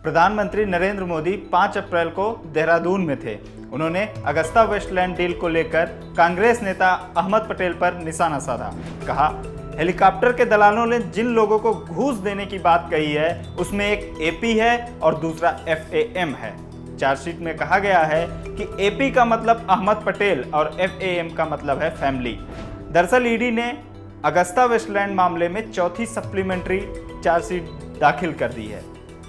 प्रधानमंत्री नरेंद्र मोदी 5 अप्रैल को देहरादून में थे। उन्होंने अगस्ता वेस्टलैंड डील को लेकर कांग्रेस नेता अहमद पटेल पर निशाना साधा। कहा, हेलीकॉप्टर के दलालों ने जिन लोगों को घूस देने की बात कही है उसमें एक एपी है और दूसरा FAM है। चार्जशीट में कहा गया है कि एपी का मतलब अहमद पटेल और FAM का मतलब है फैमिली। दरअसल ईडी ने अगस्ता वेस्टलैंड मामले में चौथी सप्लीमेंट्री चार्जशीट दाखिल कर दी है।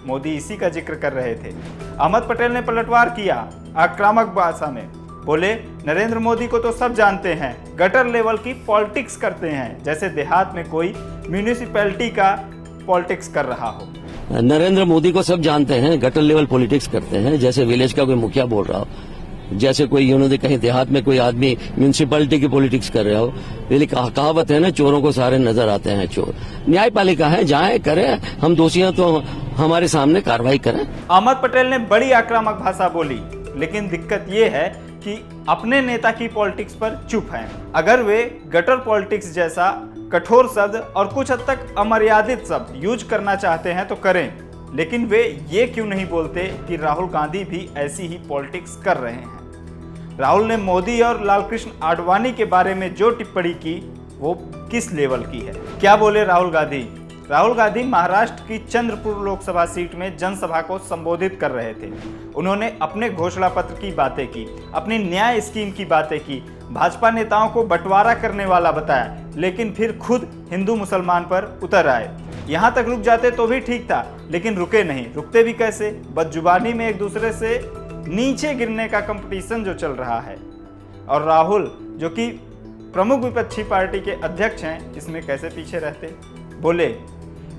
मोदी इसी का जिक्र कर रहे थे। अहमद पटेल ने पलटवार किया, आक्रामक भाषा में बोले, नरेंद्र मोदी को तो सब जानते हैं, गटर लेवल की पॉलिटिक्स करते हैं, जैसे देहात में कोई म्यूनिसिपैलिटी का पॉलिटिक्स कर रहा हो। नरेंद्र मोदी को सब जानते हैं, गटर लेवल पॉलिटिक्स करते हैं, जैसे विलेज का कोई मुखिया बोल रहा हो, जैसे कोई उन्होंने कहीं देहात में कोई आदमी म्यूनिसिपैलिटी की पॉलिटिक्स कर रहा हो। लेकिन कहावत है ना, चोरों को सारे नजर आते हैं चोर। न्यायपालिका है, जाए करें, हम दोषी हैं तो हमारे सामने कार्रवाई करें। अहमद पटेल ने बड़ी आक्रामक भाषा बोली, लेकिन दिक्कत ये है कि अपने नेता की पॉलिटिक्स पर चुप हैं। अगर वे गटर पॉलिटिक्स जैसा कठोर शब्द और कुछ हद तक अमर्यादित शब्द यूज करना चाहते हैं तो करें, लेकिन वे ये क्यों नहीं बोलते कि राहुल गांधी भी ऐसी ही पॉलिटिक्स कर रहे हैं। राहुल ने मोदी और लालकृष्ण आडवाणी के बारे में जो टिप्पणी की वो किस लेवल की है। क्या बोले राहुल गांधी? राहुल गांधी महाराष्ट्र की चंद्रपुर लोकसभा सीट में जनसभा को संबोधित कर रहे थे। उन्होंने अपने घोषणा पत्र की बातें की, अपनी न्याय स्कीम की बातें की, भाजपा नेताओं को बंटवारा करने वाला बताया, लेकिन फिर खुद हिंदू मुसलमान पर उतर आए। यहाँ तक रुक जाते तो भी ठीक था, लेकिन रुके नहीं। रुकते भी कैसे? बदजुबानी में एक दूसरे से नीचे गिरने का कंपटीशन जो चल रहा है। और राहुल जो कि प्रमुख विपक्षी पार्टी के अध्यक्ष हैं, इसमें कैसे पीछे रहते? बोले,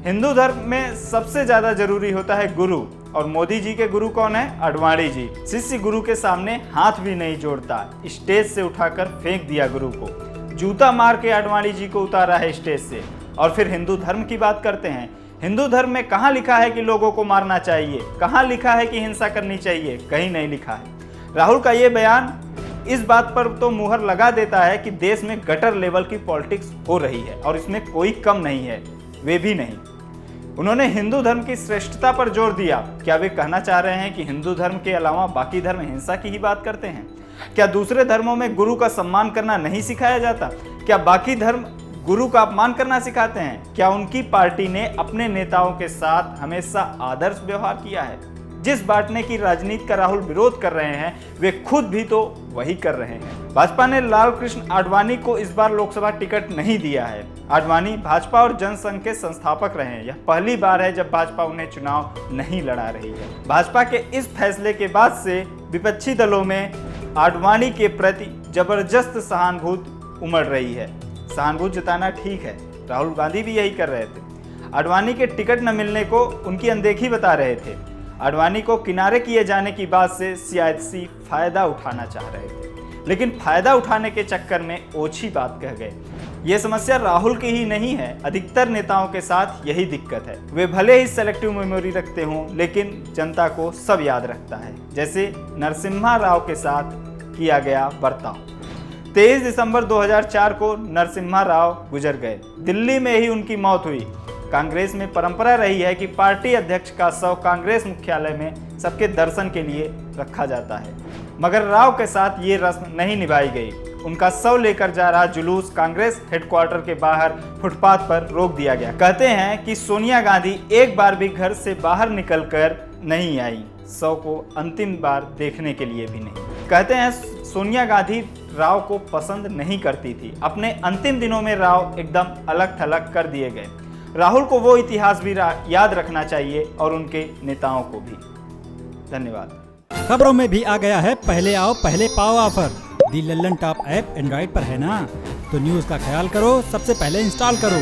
हिंदू धर्म में सबसे ज्यादा जरूरी होता है गुरु, और मोदी जी के गुरु कौन है? आडवाणी जी। शिष्य गुरु के सामने हाथ भी नहीं जोड़ता, स्टेज से उठाकर फेंक दिया गुरु को। जूता मार के आडवाणी जी को उतारा है स्टेज से। और फिर हिंदू धर्म की बात करते हैं। हिंदू धर्म में कहाँ लिखा है कि लोगों को मारना चाहिए? कहाँ लिखा है कि हिंसा करनी चाहिए? कहीं नहीं लिखा है। राहुल का ये बयान इस बात पर तो मुहर लगा देता है कि देश में गटर लेवल की पॉलिटिक्स हो रही है और इसमें कोई कम नहीं है। वे भी नहीं। उन्होंने हिंदू धर्म की श्रेष्ठता पर जोर दिया। क्या वे कहना चाह रहे हैं कि हिंदू धर्म के अलावा बाकी धर्म हिंसा की ही बात करते हैं? क्या दूसरे धर्मों में गुरु का सम्मान करना नहीं सिखाया जाता? क्या बाकी धर्म गुरु का अपमान करना सिखाते हैं? क्या उनकी पार्टी ने अपने नेताओं के साथ हमेशा आदर्श व्यवहार किया है? जिस बांटने की राजनीति का राहुल विरोध कर रहे हैं, वे खुद भी तो वही कर रहे हैं। भाजपा ने लालकृष्ण आडवाणी को इस बार लोकसभा टिकट नहीं दिया है। आडवाणी भाजपा और जनसंघ के संस्थापक रहे हैं। यह पहली बार है जब भाजपा उन्हें चुनाव नहीं लड़ा रही है। भाजपा के इस फैसले के बाद से विपक्षी दलों में आडवाणी के प्रति जबरदस्त सहानुभूति उमड़ रही है। सहानुभूति जताना ठीक है, राहुल गांधी भी यही कर रहे थे। आडवाणी के टिकट न मिलने को उनकी अनदेखी बता रहे थे। आडवाणी को किनारे किए जाने की बात से सियासी फायदा उठाना चाह रहे थे, लेकिन फायदा उठाने के चक्कर में ओछी बात कह गए। यह समस्या राहुल की ही नहीं है, अधिकतर नेताओं के साथ यही दिक्कत है। वे भले ही सेलेक्टिव मेमोरी रखते हों, लेकिन जनता को सब याद रखता है, जैसे नरसिम्हा राव के साथ किया गया बर्ताव। 23 दिसंबर 2004 को नरसिम्हा राव गुजर गए। दिल्ली में ही उनकी मौत हुई। कांग्रेस में परंपरा रही है कि पार्टी अध्यक्ष का शव कांग्रेस मुख्यालय में सबके दर्शन के लिए रखा जाता है, मगर राव के साथ ये रस्म नहीं निभाई गई। उनका शव लेकर जा रहा जुलूस कांग्रेस हेडक्वार्टर के बाहर फुटपाथ पर रोक दिया गया। कहते हैं कि सोनिया गांधी एक बार भी घर से बाहर निकलकर नहीं आई, शव को अंतिम बार देखने के लिए भी नहीं। कहते हैं सोनिया गांधी राव को पसंद नहीं करती थी। अपने अंतिम दिनों में राव एकदम अलग थलग कर दिए गए। राहुल को वो इतिहास भी याद रखना चाहिए और उनके नेताओं को भी। धन्यवाद। खबरों में भी आ गया है पहले आओ पहले पाओ ऑफर। दी लल्लन टॉप ऐप एंड्रॉइड पर है ना, तो न्यूज़ का ख्याल करो, सबसे पहले इंस्टॉल करो।